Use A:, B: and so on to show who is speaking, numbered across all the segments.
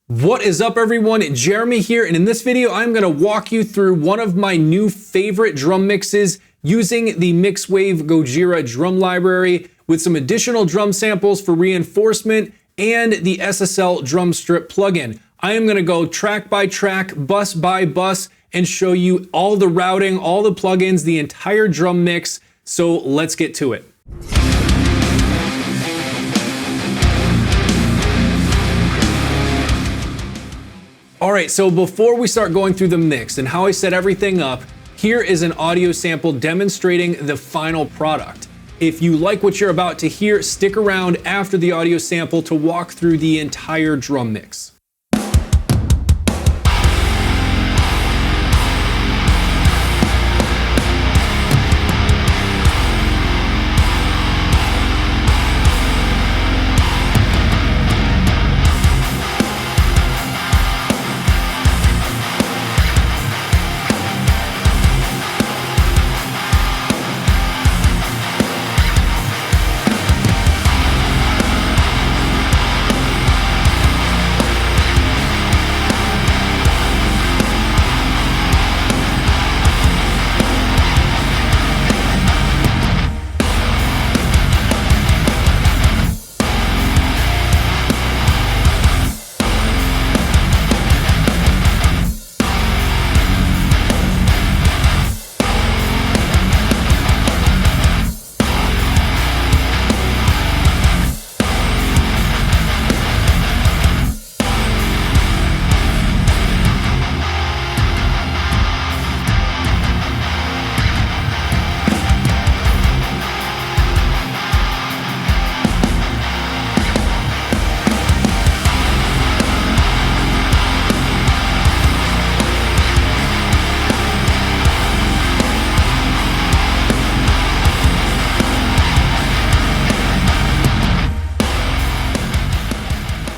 A: What is up everyone, Jeremy here, and in this video I'm going to walk you through one of my new favorite drum mixes using the MixWave Gojira drum library with some additional drum samples for reinforcement and the SSL drum strip plugin. I am going to go track by track, bus by bus, and show you all the routing, all the plugins, the entire drum mix, so let's get to it. All right, so before we start going through the mix and how I set everything up, here is an audio sample demonstrating the final product. If you like what you're about to hear, stick around after the audio sample to walk through the entire drum mix.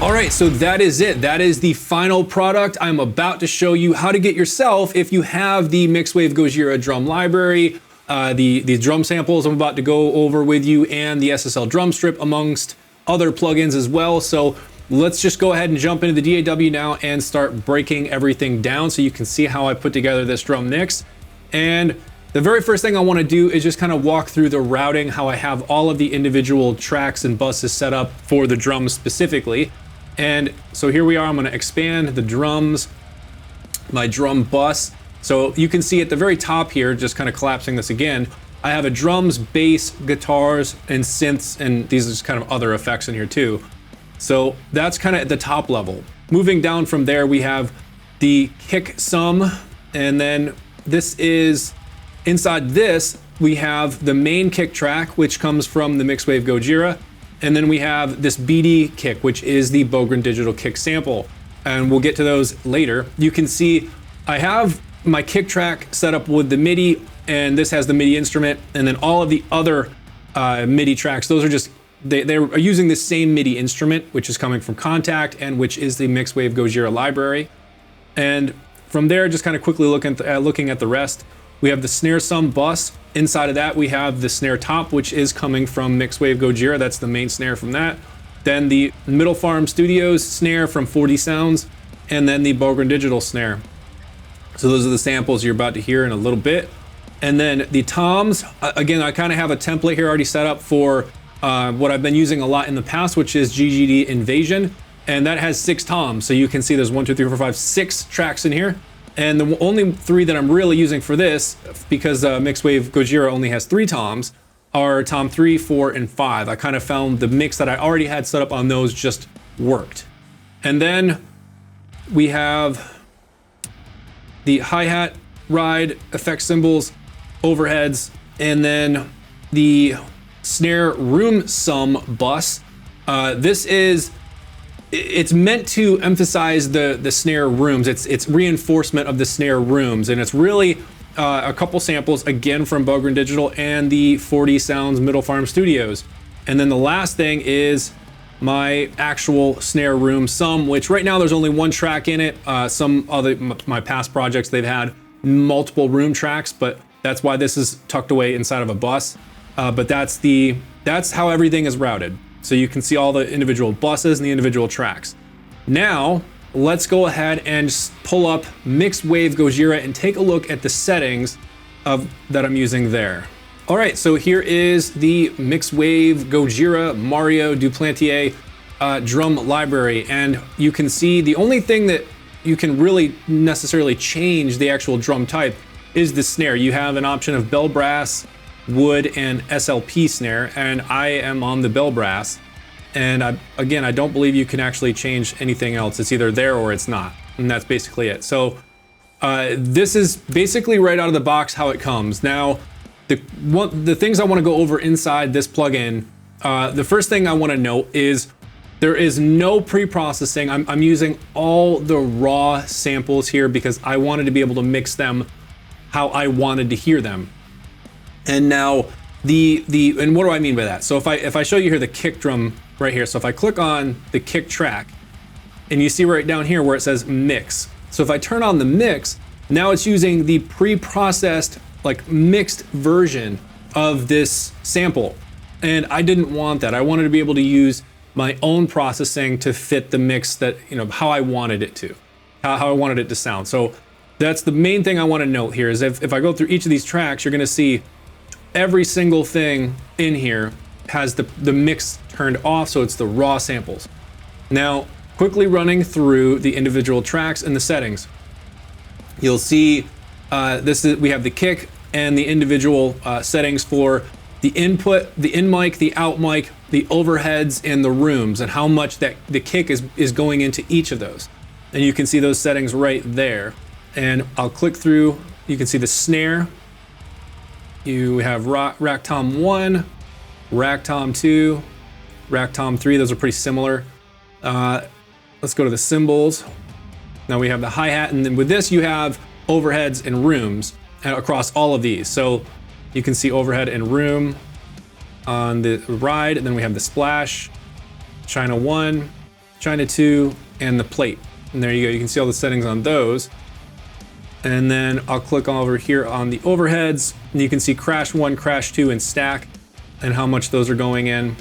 A: All right, so that is it. That is the final product. I'm about to show you how to get yourself, if you have the MixWave Gojira drum library, the drum samples I'm about to go over with you, and the SSL drum strip amongst other plugins as well. So let's just go ahead and jump into the DAW now and start breaking everything down so you can see how I put together this drum mix. And the very first thing I want to do is just kind of walk through the routing, how I have all of the individual tracks and buses set up for the drums specifically. And so here we are, I'm going to expand the drums, my drum bus. So you can see at the very top here, just kind of collapsing this again, I have a drums, bass, guitars, and synths, and these are just kind of other effects in here too. So that's kind of at the top level. Moving down from there, we have the kick sum, and then this is, inside this, we have the main kick track, which comes from the MixWave Gojira. And then we have this BD kick, which is the Bogren digital kick sample. And we'll get to those later. You can see I have my kick track set up with the MIDI, and this has the MIDI instrument. And then all of the other MIDI tracks, those are just, they are using the same MIDI instrument, which is coming from Contact and which is the MixWave Gojira library. And from there, just kind of quickly looking at the rest, we have the Snare Sum bus. Inside of that, we have the snare top, which is coming from MixWave Gojira. That's the main snare from that. Then the Middle Farm Studios snare from 40 Sounds, and then the Bogren digital snare. So those are the samples you're about to hear in a little bit. And then the toms, again, I kind of have a template here already set up for what I've been using a lot in the past, which is GGD Invasion. And that has 6 toms. So you can see there's 1, 2, 3, 4, 5, 6 tracks in here. And the only 3 that I'm really using for this, because MixWave Gojira only has 3 toms, are tom 3, 4, and 5. I kind of found the mix that I already had set up on those just worked. And then we have the hi-hat, ride, effect cymbals, overheads, and then the snare room sum bus. It's meant to emphasize the snare rooms. It's reinforcement of the snare rooms, and it's really a couple samples again from Bogren Digital and the 40 Sounds Middle Farm Studios. And then the last thing is my actual snare room sum, which right now there's only 1 track in it. Some other my past projects, they've had multiple room tracks, but that's why this is tucked away inside of a bus. But that's how everything is routed. So you can see all the individual buses and the individual tracks. Now, let's go ahead and pull up MixWave Gojira and take a look at the settings that I'm using there. All right, so here is the MixWave Gojira Mario Duplantier drum library, and you can see the only thing that you can really necessarily change the actual drum type is the snare. You have an option of bell brass, wood, and SLP snare, and I am on the bell brass. And again, I don't believe you can actually change anything else. It's either there or it's not, and that's basically it. So this is basically right out of the box how it comes. Now, the things I want to go over inside this plugin, the first thing I want to note is there is no pre-processing. I'm using all the raw samples here because I wanted to be able to mix them how I wanted to hear them. And now and what do I mean by that? So if I show you here the kick drum right here, so if I click on the kick track, and you see right down here where it says mix. So if I turn on the mix, now it's using the pre-processed, like mixed version of this sample. And I didn't want that. I wanted to be able to use my own processing to fit the mix that, how I wanted it to, how I wanted it to sound. So that's the main thing I want to note here is if I go through each of these tracks, you're going to see every single thing in here has the mix turned off, so it's the raw samples. Now, quickly running through the individual tracks and the settings, you'll see we have the kick and the individual settings for the input, the in mic, the out mic, the overheads, and the rooms, and how much that the kick is going into each of those. And you can see those settings right there. And I'll click through, you can see the snare. You have rack tom 1, rack tom 2, rack tom 3, those are pretty similar. Let's go to the cymbals. Now we have the hi-hat, and then with this you have overheads and rooms across all of these. So you can see overhead and room on the ride, and then we have the splash, China 1, China 2, and the plate. And there you go, you can see all the settings on those. And then I'll click over here on the overheads, and you can see crash 1, crash 2, and stack, and how much those are going in.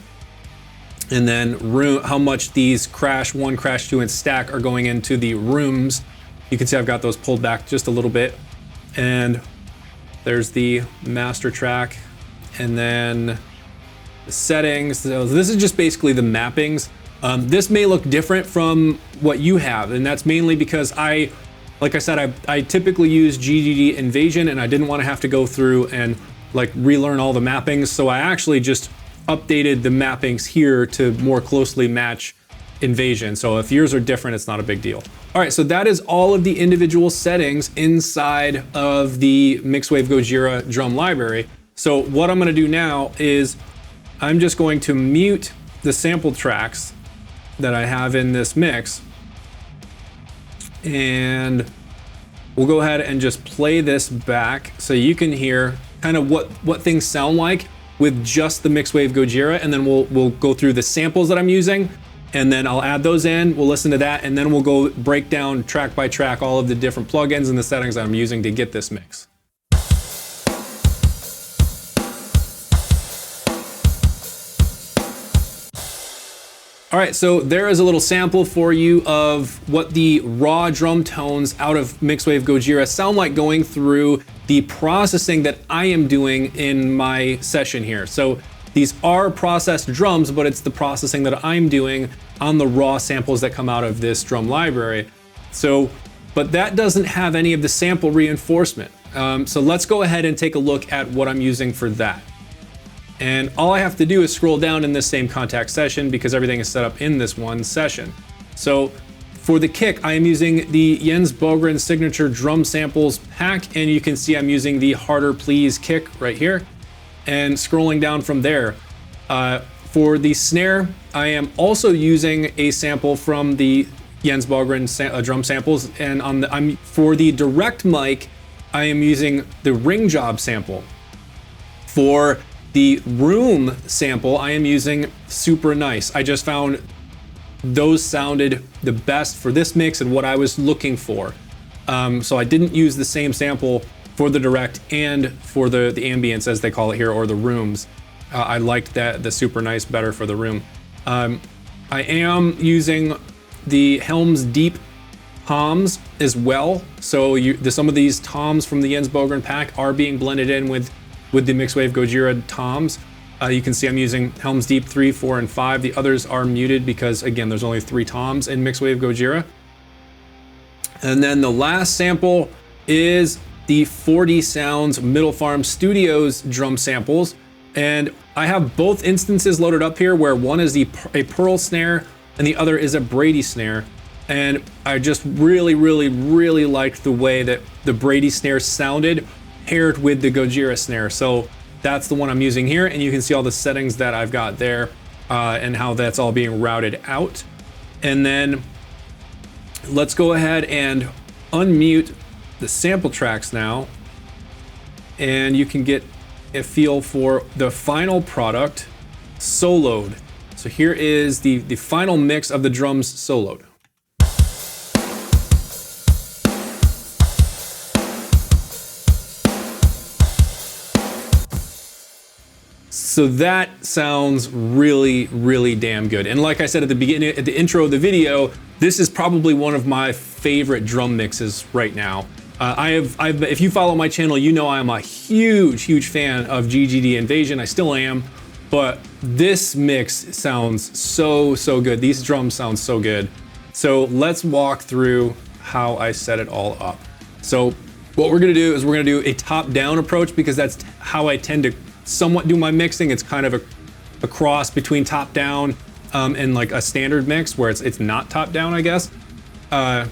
A: And then how much these crash 1, crash 2, and stack are going into the rooms. You can see I've got those pulled back just a little bit. And there's the master track, and then the settings. So this is just basically the mappings. This may look different from what you have, and that's mainly because like I said, I typically use GDD Invasion, and I didn't want to have to go through and like relearn all the mappings. So I actually just updated the mappings here to more closely match Invasion. So if yours are different, it's not a big deal. All right, so that is all of the individual settings inside of the MixWave Gojira drum library. So what I'm gonna do now is I'm just going to mute the sample tracks that I have in this mix, and we'll go ahead and just play this back so you can hear kind of what things sound like with just the MixWave Gojira, and then we'll go through the samples that I'm using, and then I'll add those in, we'll listen to that, and then we'll go break down track by track all of the different plugins and the settings that I'm using to get this mix. All right, so there is a little sample for you of what the raw drum tones out of MixWave Gojira sound like going through the processing that I am doing in my session here. So these are processed drums, but it's the processing that I'm doing on the raw samples that come out of this drum library. So, but that doesn't have any of the sample reinforcement. So let's go ahead and take a look at what I'm using for that. And all I have to do is scroll down in this same contact session because everything is set up in this one session. So for the kick, I am using the Jens Bogren signature drum samples pack, and you can see I'm using the Harder Please kick right here. And scrolling down from there, for the snare, I am also using a sample from the Jens Bogren drum samples, and for the direct mic, I am using the ring job sample. For the room sample, I am using Super Nice. I just found those sounded the best for this mix and what I was looking for. So I didn't use the same sample for the direct and for the ambience, as they call it here, or the rooms. I liked the Super Nice better for the room. I am using the Helms Deep toms as well. So some of these toms from the Jens Bogren pack are being blended in with the MixWave Gojira toms. You can see I'm using Helm's Deep 3, 4, and 5. The others are muted because, again, there's only 3 toms in MixWave Gojira. And then the last sample is the 40 Sounds Middle Farm Studios drum samples. And I have both instances loaded up here where one is a Pearl snare and the other is a Brady snare. And I just really liked the way that the Brady snare sounded paired with the Gojira snare. So that's the one I'm using here, and you can see all the settings that I've got there and how that's all being routed out. And then let's go ahead and unmute the sample tracks now, and you can get a feel for the final product soloed. So here is the final mix of the drums soloed. So that sounds really damn good. And like I said at the beginning, at the intro of the video, this is probably one of my favorite drum mixes right now. If you follow my channel, you know I'm a huge fan of GGD Invasion. I still am, but this mix sounds so good. These drums sound so good. So let's walk through how I set it all up. So what we're gonna do is we're gonna do a top-down approach because that's how I tend to somewhat do my mixing. It's kind of a cross between top-down and like a standard mix where it's not top-down, I guess. But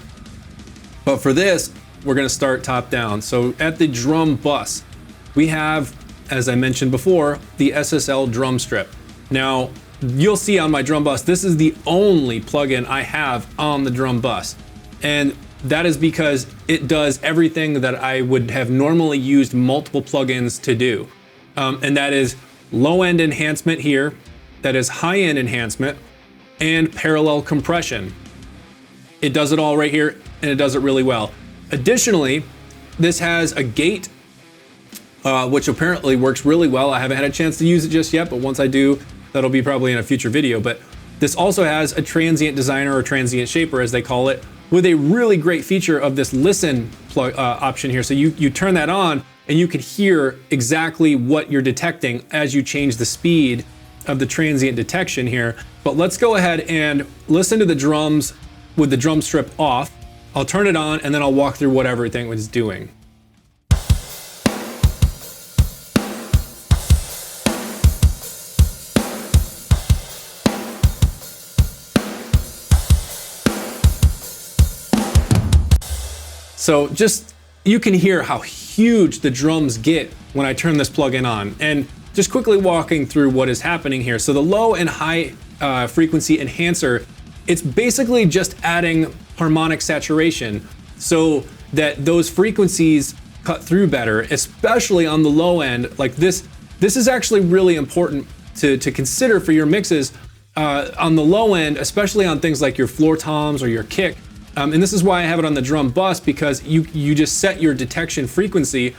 A: for this, we're gonna start top-down. So at the drum bus, we have, as I mentioned before, the SSL drum strip. Now, you'll see on my drum bus, this is the only plugin I have on the drum bus. And that is because it does everything that I would have normally used multiple plugins to do. And that is low-end enhancement here, that is high-end enhancement, and parallel compression. It does it all right here, and it does it really well. Additionally, this has a gate, which apparently works really well. I haven't had a chance to use it just yet, but once I do, that'll be probably in a future video. But this also has a transient designer, or transient shaper as they call it, with a really great feature of this listen option here. So you turn that on, and you can hear exactly what you're detecting as you change the speed of the transient detection here. But let's go ahead and listen to the drums with the drum strip off. I'll turn it on and then I'll walk through what everything was doing. So just, you can hear how huge the drums get when I turn this plugin on. And just quickly walking through what is happening here. So the low and high frequency enhancer, it's basically just adding harmonic saturation so that those frequencies cut through better, especially on the low end. Like this is actually really important to consider for your mixes on the low end, especially on things like your floor toms or your kick. And this is why I have it on the drum bus, because you just set your detection frequency.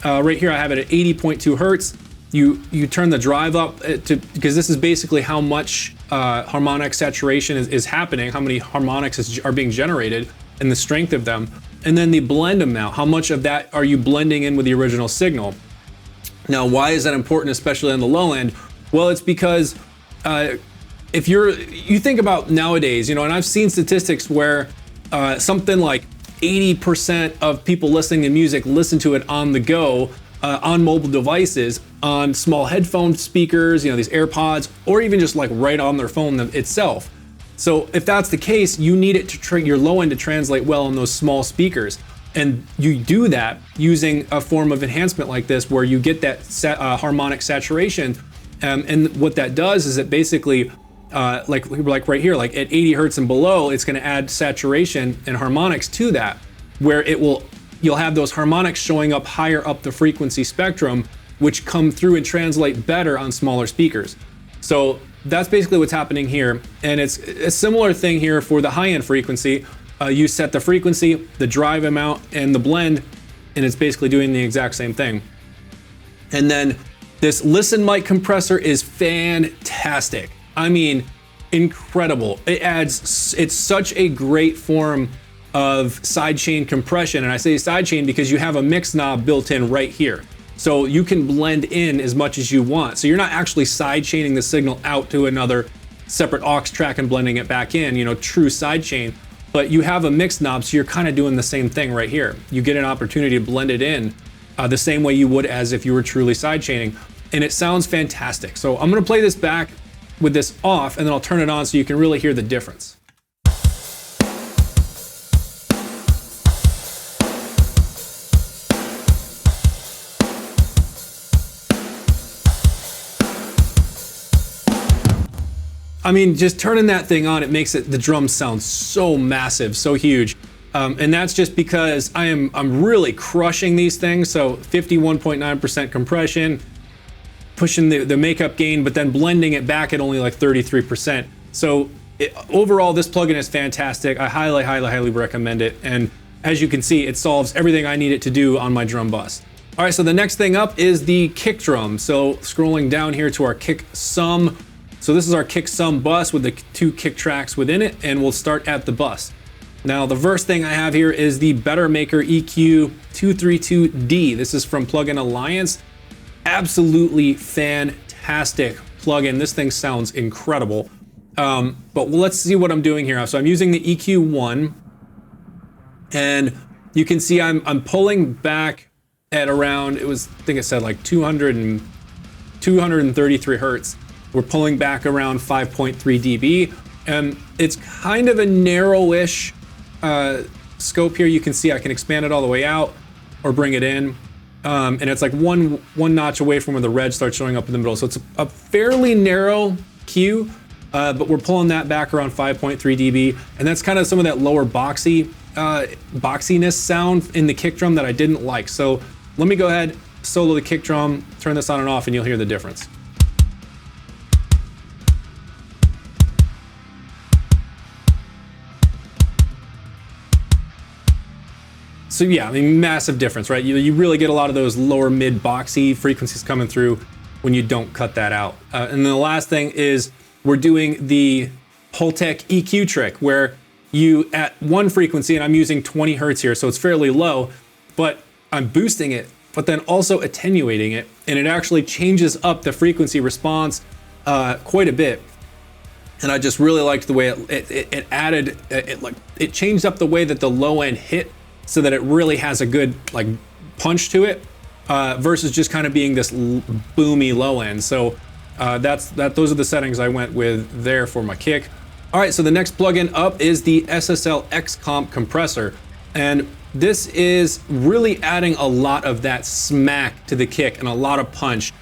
A: Right here I have it at 80.2 hertz. You turn the drive up because this is basically how much harmonic saturation is happening, how many harmonics are being generated, and the strength of them. And then the blend amount, how much of that are you blending in with the original signal? Now, why is that important, especially on the low end? Well, it's because if you think about nowadays, and I've seen statistics where something like 80% of people listening to music listen to it on the go, on mobile devices, on small headphone speakers, these AirPods, or even just like right on their phone itself. So if that's the case, you need it to your low end to translate well on those small speakers. And you do that using a form of enhancement like this, where you get that harmonic saturation. And what that does is it basically, like right here, like at 80 hertz and below, it's going to add saturation and harmonics to that, where you'll have those harmonics showing up higher up the frequency spectrum, which come through and translate better on smaller speakers. So that's basically what's happening here. And it's a similar thing here for the high-end frequency. You set the frequency, the drive amount, and the blend, and it's basically doing the exact same thing. And then this Listen mic compressor is fantastic. I mean, incredible. It's such a great form of sidechain compression. And I say sidechain because you have a mix knob built in right here. So you can blend in as much as you want. So you're not actually sidechaining the signal out to another separate aux track and blending it back in, you know, true sidechain. But you have a mix knob, so you're kind of doing the same thing right here. You get an opportunity to blend it in the same way you would as if you were truly sidechaining. And it sounds fantastic. So I'm gonna play this back with this off, and then I'll turn it on so you can really hear the difference. I mean, just turning that thing on, it makes the drums sound so massive, so huge. And that's just because I'm really crushing these things. So 51.9% compression, pushing the makeup gain, but then blending it back at only like 33%. So overall, this plugin is fantastic. I highly, highly, highly recommend it. And as you can see, it solves everything I need it to do on my drum bus. All right, so the next thing up is the kick drum. So scrolling down here to our kick sum. So this is our kick sum bus with the 2 kick tracks within it, and we'll start at the bus. Now the first thing I have here is the Bettermaker EQ 232D. This is from Plugin Alliance. Absolutely fantastic plugin. This thing sounds incredible. But let's see what I'm doing here. So I'm using the EQ1, and you can see I'm pulling back at around, I think it said like 233 hertz. We're pulling back around 5.3 dB. It's kind of a narrowish scope here. You can see I can expand it all the way out or bring it in. And it's like one notch away from where the red starts showing up in the middle. So it's a fairly narrow Q, but we're pulling that back around 5.3 dB. And that's kind of some of that lower boxiness sound in the kick drum that I didn't like. So let me go ahead, solo the kick drum, turn this on and off, and you'll hear the difference. So yeah, I mean, massive difference, right? You really get a lot of those lower mid boxy frequencies coming through when you don't cut that out. And then the last thing is we're doing the Holtec EQ trick where you at one frequency, and I'm using 20 hertz here, so it's fairly low, but I'm boosting it, but then also attenuating it, and it actually changes up the frequency response quite a bit. And I just really liked the way it changed up the way that the low end hit, so that it really has a good like punch to it, versus just kind of being this boomy low end. So those are the settings I went with there for my kick. All right, so the next plugin up is the SSL X Comp compressor, and this is really adding a lot of that smack to the kick and a lot of punch.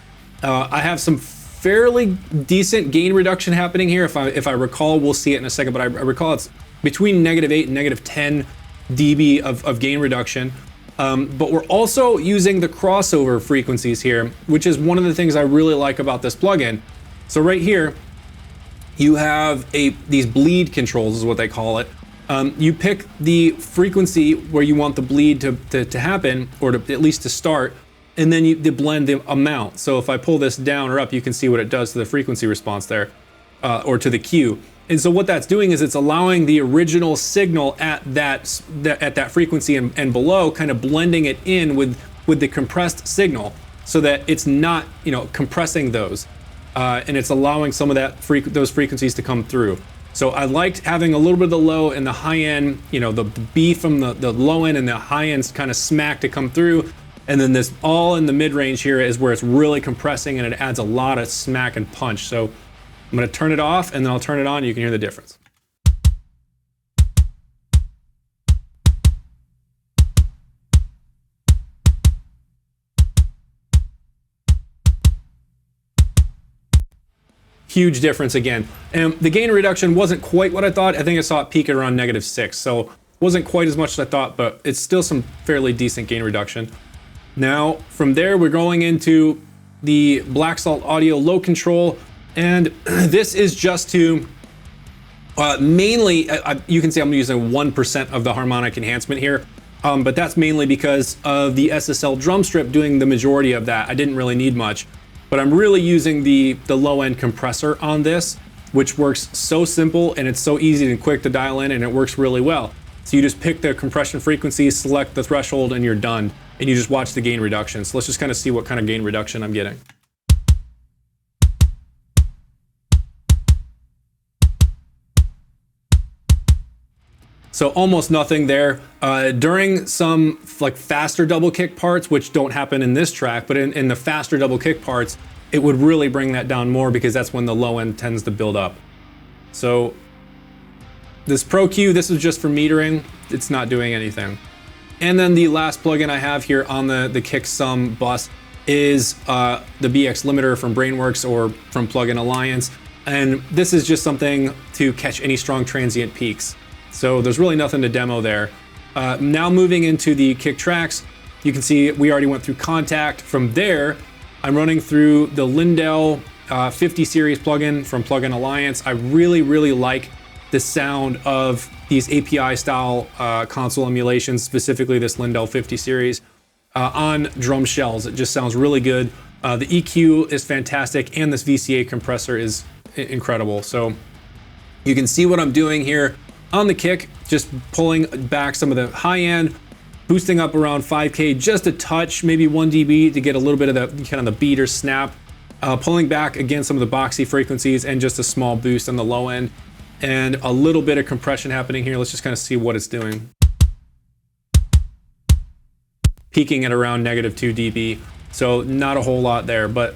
A: I have some fairly decent gain reduction happening here. If I recall, we'll see it in a second, but I recall it's between -8 and -10 dB of gain reduction. But we're also using the crossover frequencies here, which is one of the things I really like about this plugin. So right here, you have these bleed controls is what they call it. You pick the frequency where you want the bleed to happen, or at least to start, and then you blend the amount. So if I pull this down or up, you can see what it does to the frequency response there, or to the Q. And so what that's doing is it's allowing the original signal at that frequency and below, kind of blending it in with the compressed signal, so that it's not, you know, compressing those, and it's allowing some of those frequencies to come through. So I liked having a little bit of the low and the high end, you know, the B from the low end and the high end kind of smack to come through, and then this all in the mid range here is where it's really compressing and it adds a lot of smack and punch. So I'm gonna turn it off and then I'll turn it on and you can hear the difference. Huge difference again. And the gain reduction wasn't quite what I thought. I think I saw it peak at around -6. So wasn't quite as much as I thought, but it's still some fairly decent gain reduction. Now, from there, we're going into the Black Salt Audio low control. And this is just to mainly, you can see I'm using 1% of the harmonic enhancement here, but that's mainly because of the SSL drum strip doing the majority of that. I didn't really need much, but I'm really using the low end compressor on this, which works so simple and it's so easy and quick to dial in, and it works really well. So you just pick the compression frequency, select the threshold, and you're done. And you just watch the gain reduction. So let's just kind of see what kind of gain reduction I'm getting. So almost nothing there. During some like faster double kick parts, which don't happen in this track, but in the faster double kick parts, it would really bring that down more because that's when the low end tends to build up. So this Pro Q, this is just for metering. It's not doing anything. And then the last plugin I have here on the Kick Sum bus is the BX limiter from Brainworks or from Plugin Alliance. And this is just something to catch any strong transient peaks. So there's really nothing to demo there. Now moving into the kick tracks, you can see we already went through Contact. From there, I'm running through the Lindell 50 series plugin from Plugin Alliance. I really, really like the sound of these API style console emulations, specifically this Lindell 50 series on drum shells. It just sounds really good. The EQ is fantastic, and this VCA compressor is incredible. So you can see what I'm doing here on the kick, just pulling back some of the high end, boosting up around 5K, just a touch, maybe 1 dB to get a little bit of the kind of the beat or snap. Pulling back again some of the boxy frequencies and just a small boost on the low end. And a little bit of compression happening here. Let's just kind of see what it's doing. Peaking at around -2 dB. So not a whole lot there, but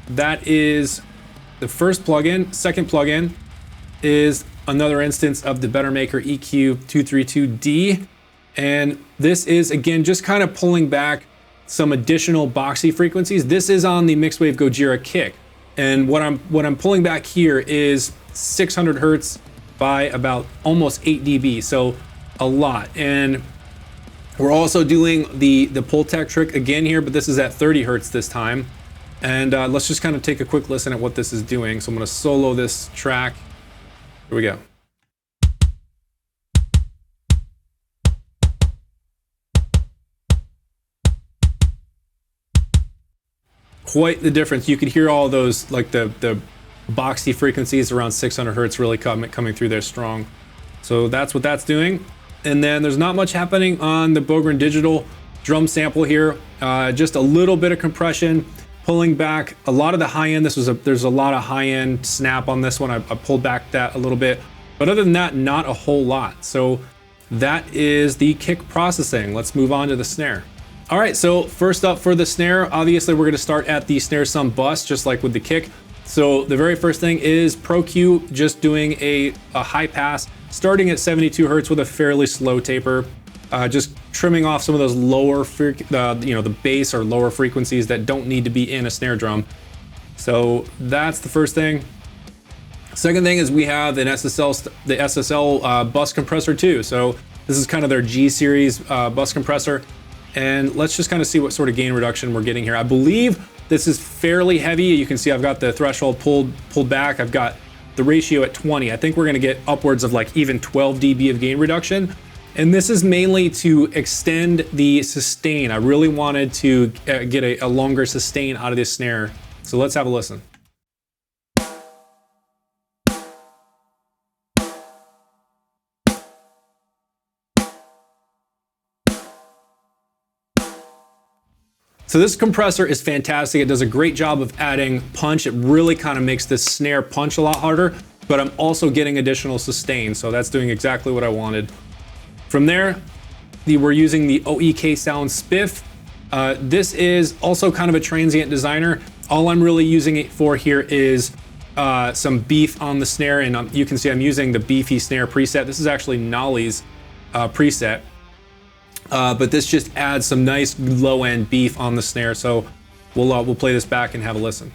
A: that is the first plugin. Second plugin is another instance of the Bettermaker EQ232D. And this is, again, just kind of pulling back some additional boxy frequencies. This is on the MixWave Gojira kick. And what I'm pulling back here is 600 hertz by about almost 8 dB, so a lot. And we're also doing the pull tech trick again here, but this is at 30 hertz this time. And let's just kind of take a quick listen at what this is doing. So I'm gonna solo this track. Here we go. Quite the difference. You could hear all those, like the boxy frequencies around 600 hertz really coming through there strong. So that's what that's doing. And then there's not much happening on the Bogren digital drum sample here. Just a little bit of compression, pulling back a lot of the high end. There's a lot of high end snap on this one. I pulled back that a little bit, but other than that, not a whole lot. So that is the kick processing. Let's move on to the snare. All right, so first up for the snare, obviously we're gonna start at the Snare Sum bus, just like with the kick. So the very first thing is Pro Q, just doing a high pass, starting at 72 hertz with a fairly slow taper, just trimming off some of those lower, the bass or lower frequencies that don't need to be in a snare drum. So that's the first thing. Second thing is we have the SSL bus compressor too. So this is kind of their G series bus compressor. And let's just kind of see what sort of gain reduction we're getting here. I believe this is fairly heavy. You can see I've got the threshold pulled back. I've got the ratio at 20. I think we're gonna get upwards of like even 12 dB of gain reduction. And this is mainly to extend the sustain. I really wanted to get a longer sustain out of this snare. So let's have a listen. So this compressor is fantastic. It does a great job of adding punch. It really kind of makes this snare punch a lot harder, but I'm also getting additional sustain. So that's doing exactly what I wanted. From there, we're using the OEK Sound Spiff. This is also kind of a transient designer. All I'm really using it for here is some beef on the snare, and you can see I'm using the beefy snare preset. This is actually Nolly's preset. But this just adds some nice low-end beef on the snare. So we'll play this back and have a listen.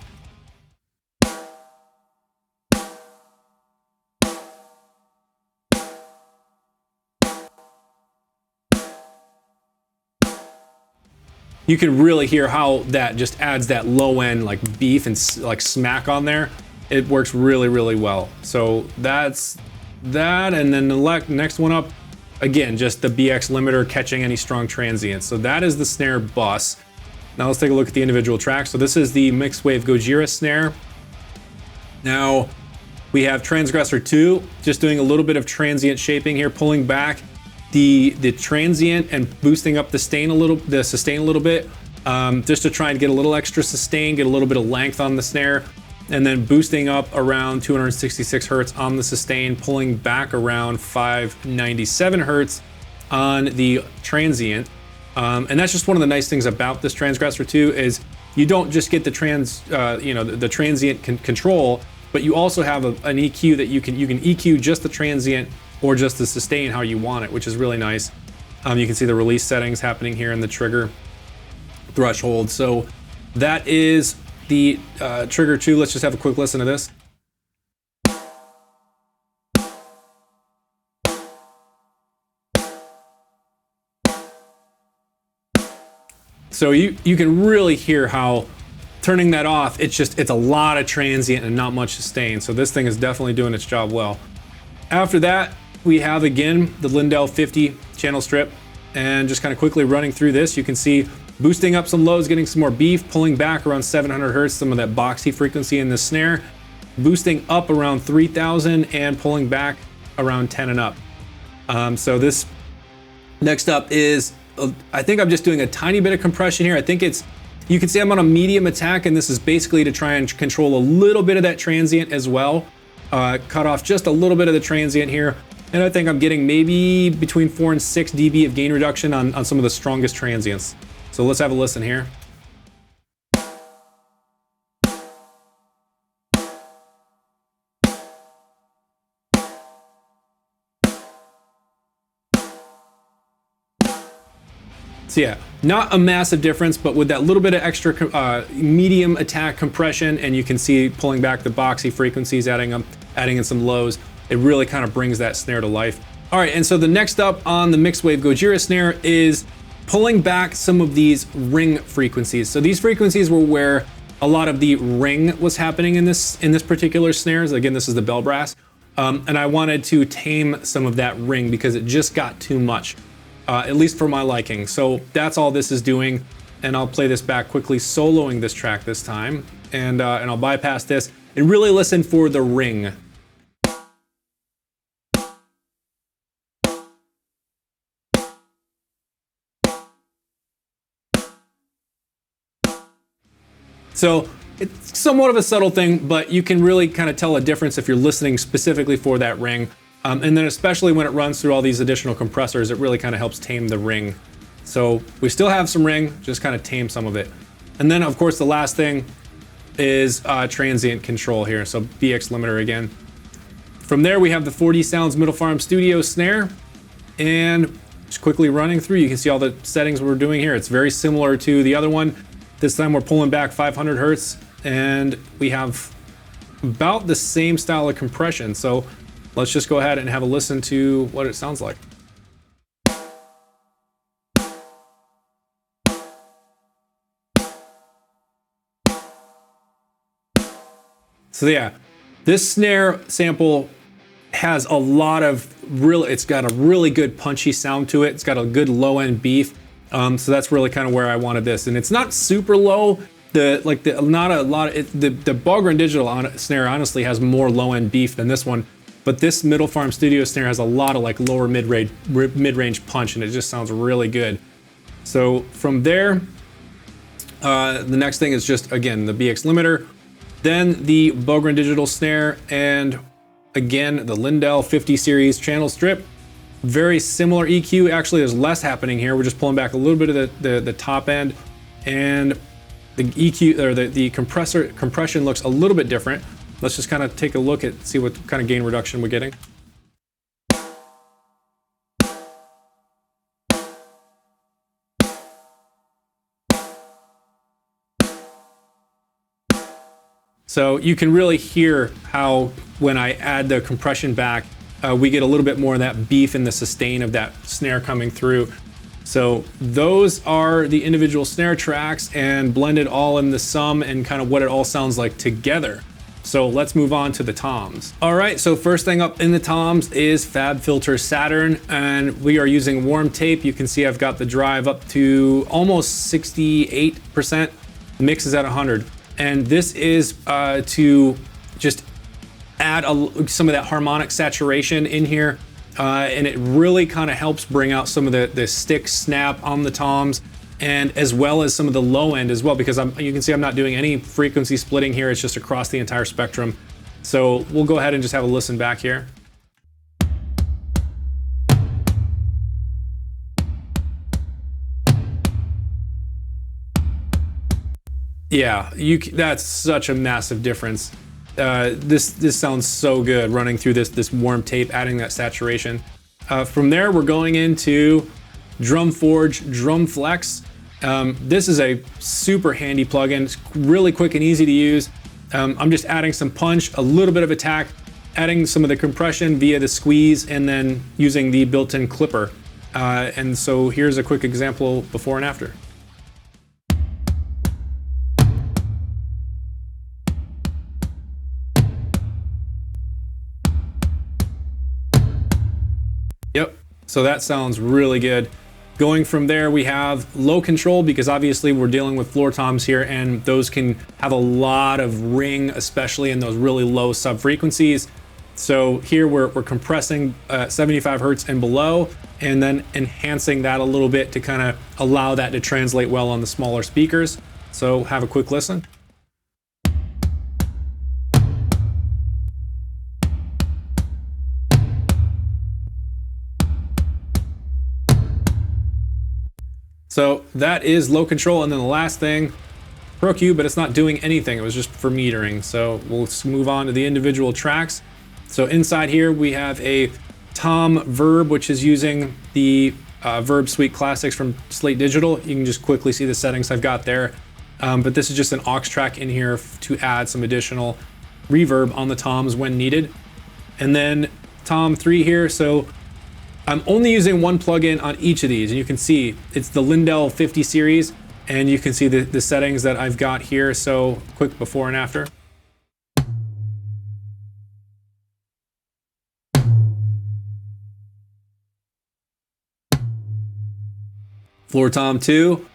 A: You can really hear how that just adds that low-end like beef and like smack on there. It works really, really well. So that's that, and then the next one up. Again, just the BX limiter catching any strong transients. So that is the snare bus. Now let's take a look at the individual tracks. So this is the MixWave Gojira snare. Now we have Transgressor 2, just doing a little bit of transient shaping here, pulling back the transient and boosting up the sustain a little bit, just to try and get a little extra sustain, get a little bit of length on the snare, and then boosting up around 266 hertz on the sustain, pulling back around 597 hertz on the transient. And that's just one of the nice things about this Transgressor too, is you don't just get the the transient control, but you also have an EQ that you can EQ just the transient or just the sustain how you want it, which is really nice. You can see the release settings happening here in the trigger threshold. So that is the trigger 2. Let's just have a quick listen to this. So you can really hear how turning that off, it's a lot of transient and not much sustain. So this thing is definitely doing its job well. After that, we have again the Lindell 50 channel strip, and just kind of quickly running through this, you can see boosting up some lows, getting some more beef, pulling back around 700 hertz, some of that boxy frequency in the snare, boosting up around 3000 and pulling back around 10 and up. So this next up is, I think I'm just doing a tiny bit of compression here. I think you can see I'm on a medium attack, and this is basically to try and control a little bit of that transient as well. Cut off just a little bit of the transient here. And I think I'm getting maybe between 4 and 6 dB of gain reduction on some of the strongest transients. So let's have a listen here. So yeah, not a massive difference, but with that little bit of extra medium attack compression, and you can see pulling back the boxy frequencies, adding in some lows, it really kind of brings that snare to life. All right, and so the next up on the MixWave Gojira snare is pulling back some of these ring frequencies. So these frequencies were where a lot of the ring was happening in this particular snare. Again, this is the bell brass, and I wanted to tame some of that ring because it just got too much. At least for my liking. So that's all this is doing, and I'll play this back quickly, soloing this track this time, and I'll bypass this and really listen for the ring. So it's somewhat of a subtle thing, but you can really kind of tell a difference if you're listening specifically for that ring. And then especially when it runs through all these additional compressors, it really kind of helps tame the ring. So we still have some ring, just kind of tame some of it. And then of course the last thing is transient control here. So BX limiter again. From there we have the 4D Sounds Middle Farm Studio snare, and just quickly running through, you can see all the settings we're doing here. It's very similar to the other one. This time we're pulling back 500 hertz, and we have about the same style of compression. So let's just go ahead and have a listen to what it sounds like. So yeah, this snare sample has a lot of it's got a really good punchy sound to it. It's got a good low end beef. So that's really kind of where I wanted this. And it's not super low. The Bogren digital snare honestly has more low end beef than this one. But this Middle Farm Studio snare has a lot of like lower mid-range punch, and it just sounds really good. So from there, the next thing is just, again, the BX limiter, then the Bogren digital snare, and again, the Lindell 50 series channel strip. Very similar EQ. Actually, there's less happening here. We're just pulling back a little bit of the top end, and the EQ, or the compression looks a little bit different. Let's just kind of take a look at, see what kind of gain reduction we're getting. So you can really hear how when I add the compression back, we get a little bit more of that beef and the sustain of that snare coming through. So those are the individual snare tracks, and blended all in the sum and kind of what it all sounds like together. So let's move on to the toms. All right, so first thing up in the toms is FabFilter Saturn, and we are using warm tape. You can see I've got the drive up to almost 68%. Mix is at 100. And this is to just add some of that harmonic saturation in here. and it really kind of helps bring out some of the stick snap on the toms, and as well as some of the low end as well, because you can see I'm not doing any frequency splitting here. It's just across the entire spectrum. So we'll go ahead and just have a listen back here. Yeah, that's such a massive difference. This sounds so good running through this warm tape, adding that saturation. From there, we're going into Drumforge Drumflex. This is a super handy plugin. It's really quick and easy to use. I'm just adding some punch, a little bit of attack, adding some of the compression via the squeeze, and then using the built-in clipper. And so here's a quick example before and after. Yep, so that sounds really good. Going from there, we have low control, because obviously we're dealing with floor toms here, and those can have a lot of ring, especially in those really low sub frequencies. So here we're compressing 75 hertz and below, and then enhancing that a little bit to kind of allow that to translate well on the smaller speakers. So have a quick listen. So that is low control, and then the last thing, Pro Q, but it's not doing anything. It was just for metering. So we'll move on to the individual tracks. So inside here we have a tom verb, which is using the Verb Suite Classics from Slate Digital. You can just quickly see the settings I've got there. But this is just an aux track in here to add some additional reverb on the toms when needed. And then tom 3 here. So I'm only using one plugin on each of these, and you can see it's the Lindell 50 series, and you can see the settings that I've got here. So quick before and after. Floor tom 2,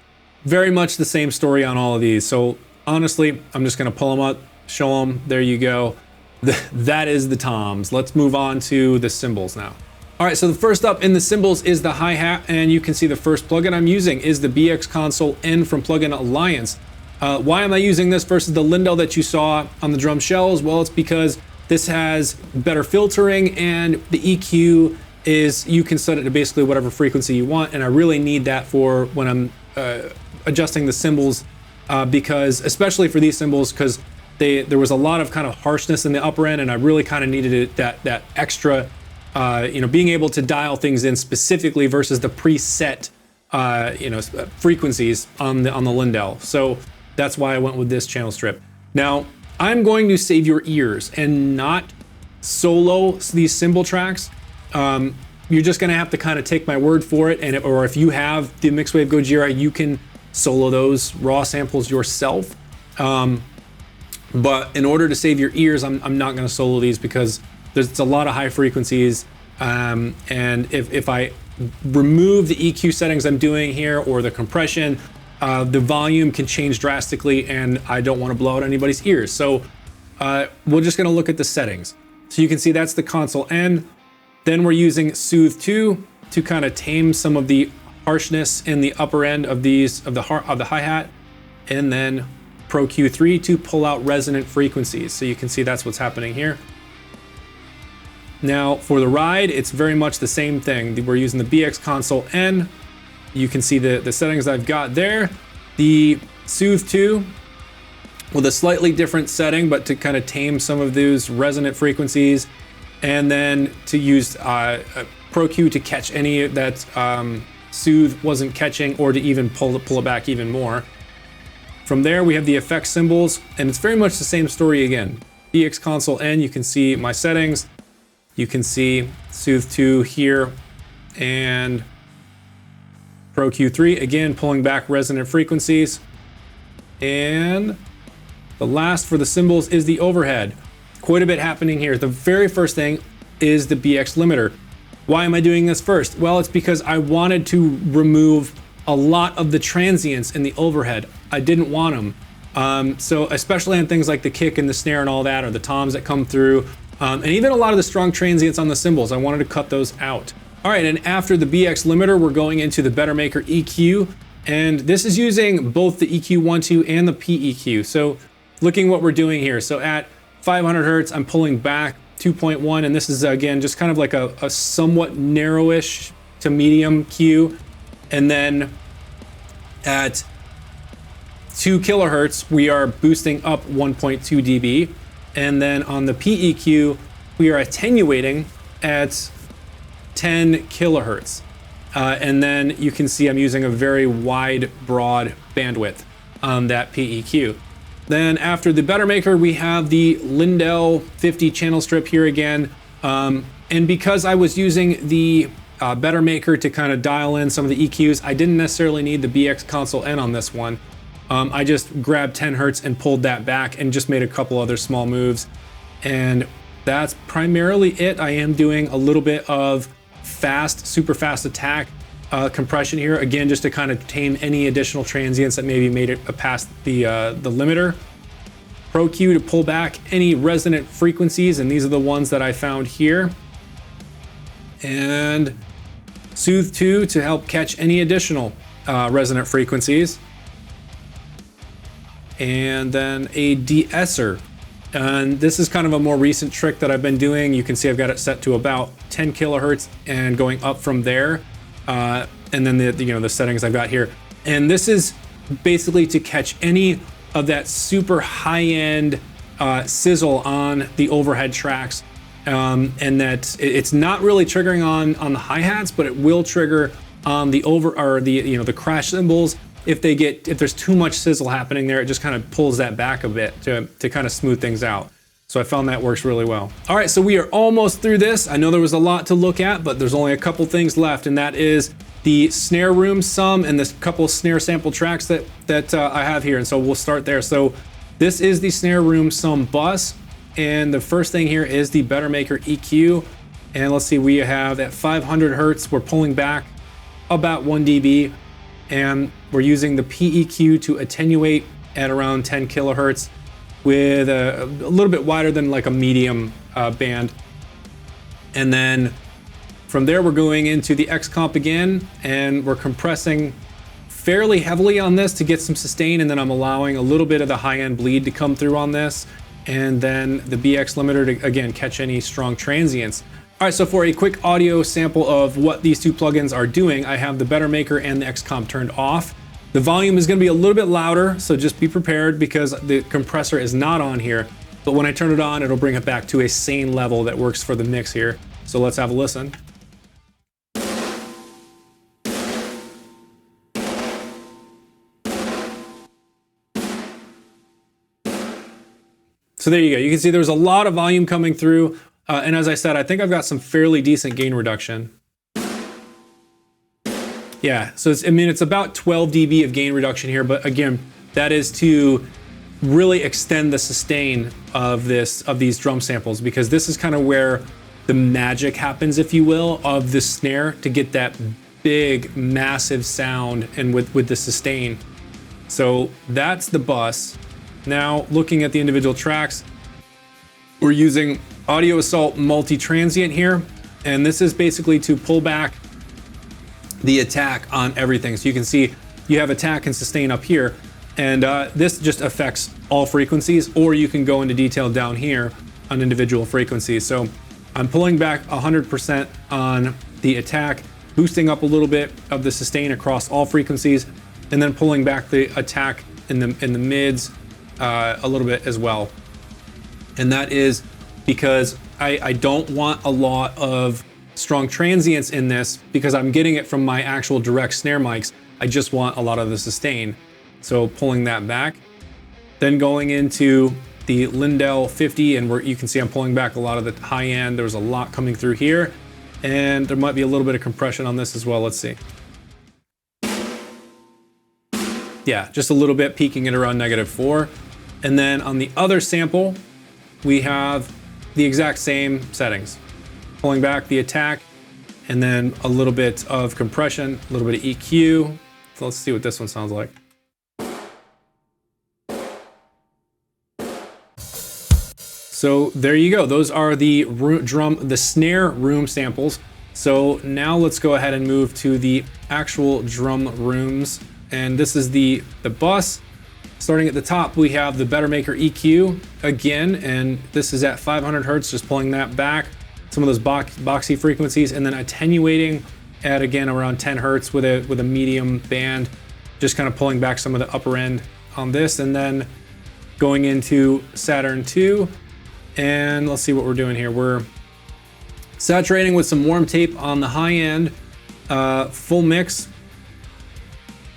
A: very much the same story on all of these. So honestly, I'm just gonna pull them up, show them, there you go. That is the toms. Let's move on to the cymbals now. All right, so the first up in the cymbals is the hi-hat, and you can see the first plugin I'm using is the BX Console N from Plugin Alliance. Why am I using this versus the Lindell that you saw on the drum shells? Well, it's because this has better filtering, and the EQ is, you can set it to basically whatever frequency you want, and I really need that for when I'm adjusting the cymbals, because especially for these cymbals, because there was a lot of kind of harshness in the upper end, and I really kind of needed it, that extra being able to dial things in specifically versus the preset, frequencies on the Lindell. So that's why I went with this channel strip. Now, I'm going to save your ears and not solo these cymbal tracks. You're just gonna have to kind of take my word for it, or if you have the MixWave Gojira, you can solo those raw samples yourself. But in order to save your ears, I'm not gonna solo these, because it's a lot of high frequencies, and if I remove the EQ settings I'm doing here, or the compression, the volume can change drastically, and I don't want to blow out anybody's ears. So we're just going to look at the settings. So you can see that's the console N. Then we're using Soothe 2 to kind of tame some of the harshness in the upper end of the hi-hat, and then Pro Q3 to pull out resonant frequencies. So you can see that's what's happening here. Now for the ride, it's very much the same thing. We're using the BX Console N. You can see the settings I've got there. The Soothe 2 with a slightly different setting, but to kind of tame some of those resonant frequencies. And then to use Pro Q to catch any that Soothe wasn't catching, or to even pull it back even more. From there, we have the effect cymbals, and it's very much the same story again. BX Console N, you can see my settings. You can see Soothe 2 here, and Pro Q3, again, pulling back resonant frequencies. And the last for the cymbals is the overhead. Quite a bit happening here. The very first thing is the BX limiter. Why am I doing this first? Well, it's because I wanted to remove a lot of the transients in the overhead. I didn't want them. So especially on things like the kick and the snare and all that, or the toms that come through, And even a lot of the strong transients on the cymbals, I wanted to cut those out. All right, and after the BX limiter, we're going into the Bettermaker EQ, and this is using both the EQ12 and the PEQ. So looking what we're doing here, so at 500 hertz, I'm pulling back 2.1, and this is again just kind of like a somewhat narrowish to medium Q. And then at 2 kilohertz, we are boosting up 1.2 dB. And then on the PEQ, we are attenuating at 10 kilohertz. And then you can see I'm using a very wide, broad bandwidth on that PEQ. Then after the Bettermaker, we have the Lindell 50 channel strip here again. And because I was using the Bettermaker to kind of dial in some of the EQs, I didn't necessarily need the BX console N on this one. I just grabbed 10 hertz and pulled that back and just made a couple other small moves. And that's primarily it. I am doing a little bit of fast, super fast attack compression here, again, just to kind of tame any additional transients that maybe made it past the limiter. Pro Q to pull back any resonant frequencies, and these are the ones that I found here. And Soothe 2 to help catch any additional resonant frequencies. And then a de-esser. And this is kind of a more recent trick that I've been doing. You can see I've got it set to about 10 kilohertz and going up from there. And then the settings I've got here. And this is basically to catch any of that super high-end sizzle on the overhead tracks. And that it's not really triggering on the hi-hats, but it will trigger on the the crash cymbals. If there's too much sizzle happening there, it just kind of pulls that back a bit to kind of smooth things out. So I found that works really well. All right, so we are almost through this. I know there was a lot to look at, but there's only a couple things left, and that is the Snare Sum and this couple snare sample tracks that I have here. And so we'll start there. So this is the Snare Sum bus, and the first thing here is the Bettermaker EQ. And let's see, we have at 500 hertz, we're pulling back about 1 dB. And we're using the PEQ to attenuate at around 10 kilohertz with a little bit wider than like a medium band. And then from there, we're going into the X comp again, and we're compressing fairly heavily on this to get some sustain. And then I'm allowing a little bit of the high end bleed to come through on this. And then the BX limiter to, again, catch any strong transients. All right, so for a quick audio sample of what these two plugins are doing, I have the Bettermaker and the X comp turned off. The volume is going to be a little bit louder, so just be prepared because the compressor is not on here. But when I turn it on, it'll bring it back to a sane level that works for the mix here. So let's have a listen. So there you go. You can see there's a lot of volume coming through. And as I said, I think I've got some fairly decent gain reduction. Yeah, so it's about 12 dB of gain reduction here, but again, that is to really extend the sustain of these drum samples, because this is kind of where the magic happens, if you will, of the snare to get that big, massive sound and with the sustain. So that's the bus. Now, looking at the individual tracks, we're using Audio Assault multi-transient here, and this is basically to pull back the attack on everything. So you can see you have attack and sustain up here, and this just affects all frequencies, or you can go into detail down here on individual frequencies. So I'm pulling back 100% on the attack, boosting up a little bit of the sustain across all frequencies, and then pulling back the attack in the mids a little bit as well. And that is because I don't want a lot of strong transients in this, because I'm getting it from my actual direct snare mics. I just want a lot of the sustain. So pulling that back, then going into the Lindell 50, and where you can see I'm pulling back a lot of the high end. There's a lot coming through here, and there might be a little bit of compression on this as well. Let's see. Yeah, just a little bit, peaking at around -4. And then on the other sample, we have the exact same settings. Pulling back the attack, and then a little bit of compression, a little bit of EQ. So let's see what this one sounds like. So there you go. Those are the snare room samples. So now let's go ahead and move to the actual drum rooms. And this is the bus. Starting at the top, we have the Bettermaker EQ again, and this is at 500 Hertz, just pulling that back. Some of those boxy frequencies, and then attenuating at, again, around 10 Hertz with a medium band, just kind of pulling back some of the upper end on this, and then going into Saturn 2. And let's see what we're doing here. We're saturating with some warm tape on the high end, full mix,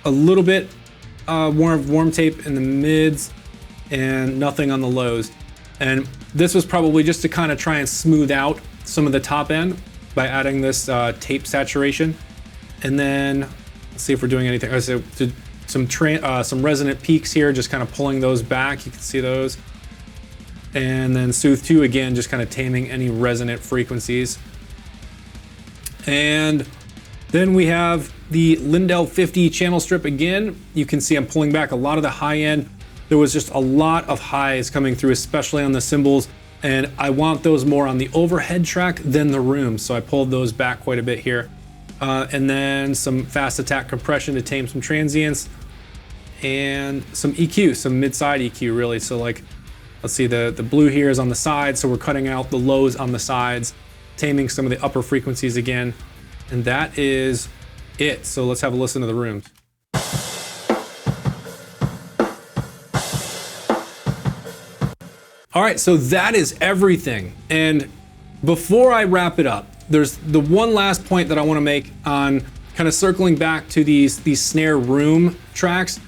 A: a little bit warm tape in the mids, and nothing on the lows. And this was probably just to kind of try and smooth out some of the top end by adding this tape saturation. And then let's see if we're doing anything. So some resonant peaks here, just kind of pulling those back. You can see those. And then Soothe 2 again, just kind of taming any resonant frequencies. And then we have the Lindell 50 channel strip again. You can see I'm pulling back a lot of the high end. There was just a lot of highs coming through, especially on the cymbals, and I want those more on the overhead track than the room, so I pulled those back quite a bit here. And then some fast attack compression to tame some transients, and some EQ, some mid-side EQ really. So like, let's see, the blue here is on the side, so we're cutting out the lows on the sides, taming some of the upper frequencies again, and that is it. So let's have a listen to the rooms. All right, so that is everything. And before I wrap it up, there's the one last point that I want to make on kind of circling back to these snare room tracks.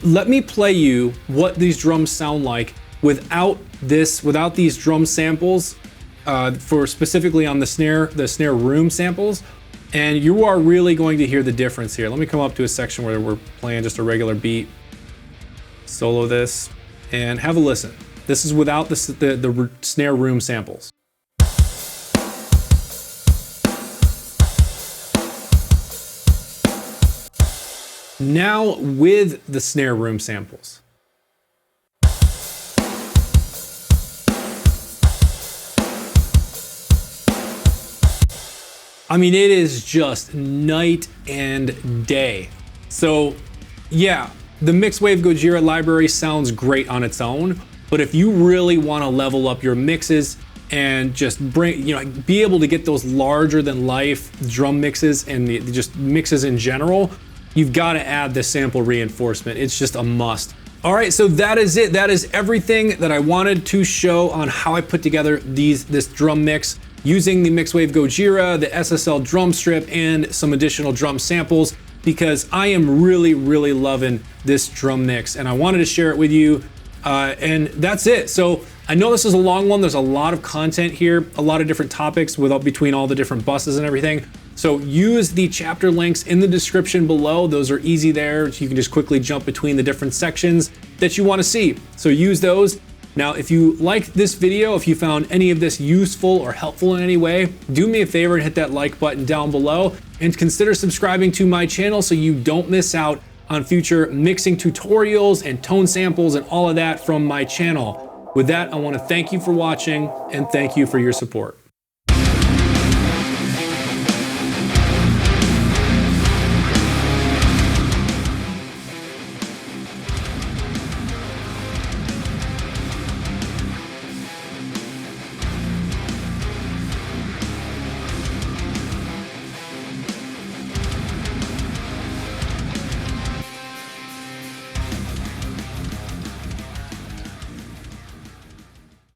A: Let me play you what these drums sound like without these drum samples, for specifically on the snare room samples. And you are really going to hear the difference here. Let me come up to a section where we're playing just a regular beat, solo this, and have a listen. This is without the snare room samples. Now with the snare room samples. I mean, it is just night and day. So yeah, the MixWave Gojira library sounds great on its own, but if you really want to level up your mixes and just be able to get those larger than life drum mixes and just mixes in general, you've got to add the sample reinforcement. It's just a must. All right, so that is it. That is everything that I wanted to show on how I put together this drum mix using the MixWave Gojira, the SSL drum strip, and some additional drum samples, because I am really, really loving this drum mix and I wanted to share it with you. And that's it. So I know this is a long one. There's a lot of content here, a lot of different topics between all the different buses and everything. So use the chapter links in the description below. Those are easy there. You can just quickly jump between the different sections that you want to see. So use those. Now, if you liked this video, if you found any of this useful or helpful in any way, do me a favor and hit that like button down below, and consider subscribing to my channel so you don't miss out on future mixing tutorials and tone samples and all of that from my channel. With that, I want to thank you for watching and thank you for your support.